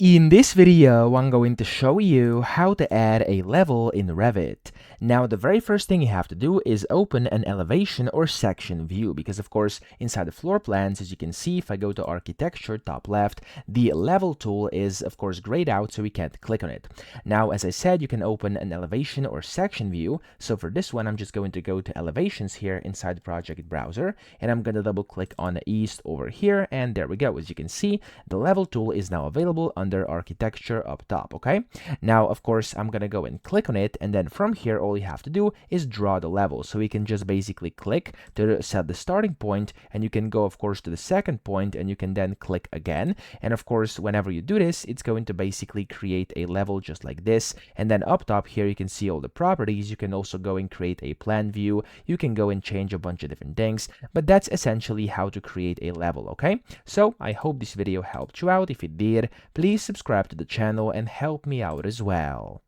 In this video, I'm going to show you how to add a level in Revit. Now, the very first thing you have to do is open an elevation or section view because, of course, inside the floor plans, as you can see, if I go to architecture, top left, the level tool is, of course, grayed out, so we can't click on it. Now, as I said, you can open an elevation or section view. So for this one, I'm just going to go to elevations here inside the project browser, and I'm going to double click on the east over here, and there we go. As you can see, the level tool is now available under architecture up top. Okay, now of course I'm gonna go and click on it, and then from here all you have to do is draw the level. So we can just basically click to set the starting point, and you can go of course to the second point, and you can then click again. And of course whenever you do this, it's going to basically create a level just like this. And then up top here you can see all the properties. You can also go and create a plan view. You can go and change a bunch of different things, but that's essentially how to create a level. Okay, so I hope this video helped you out. If it did, please subscribe to the channel and help me out as well.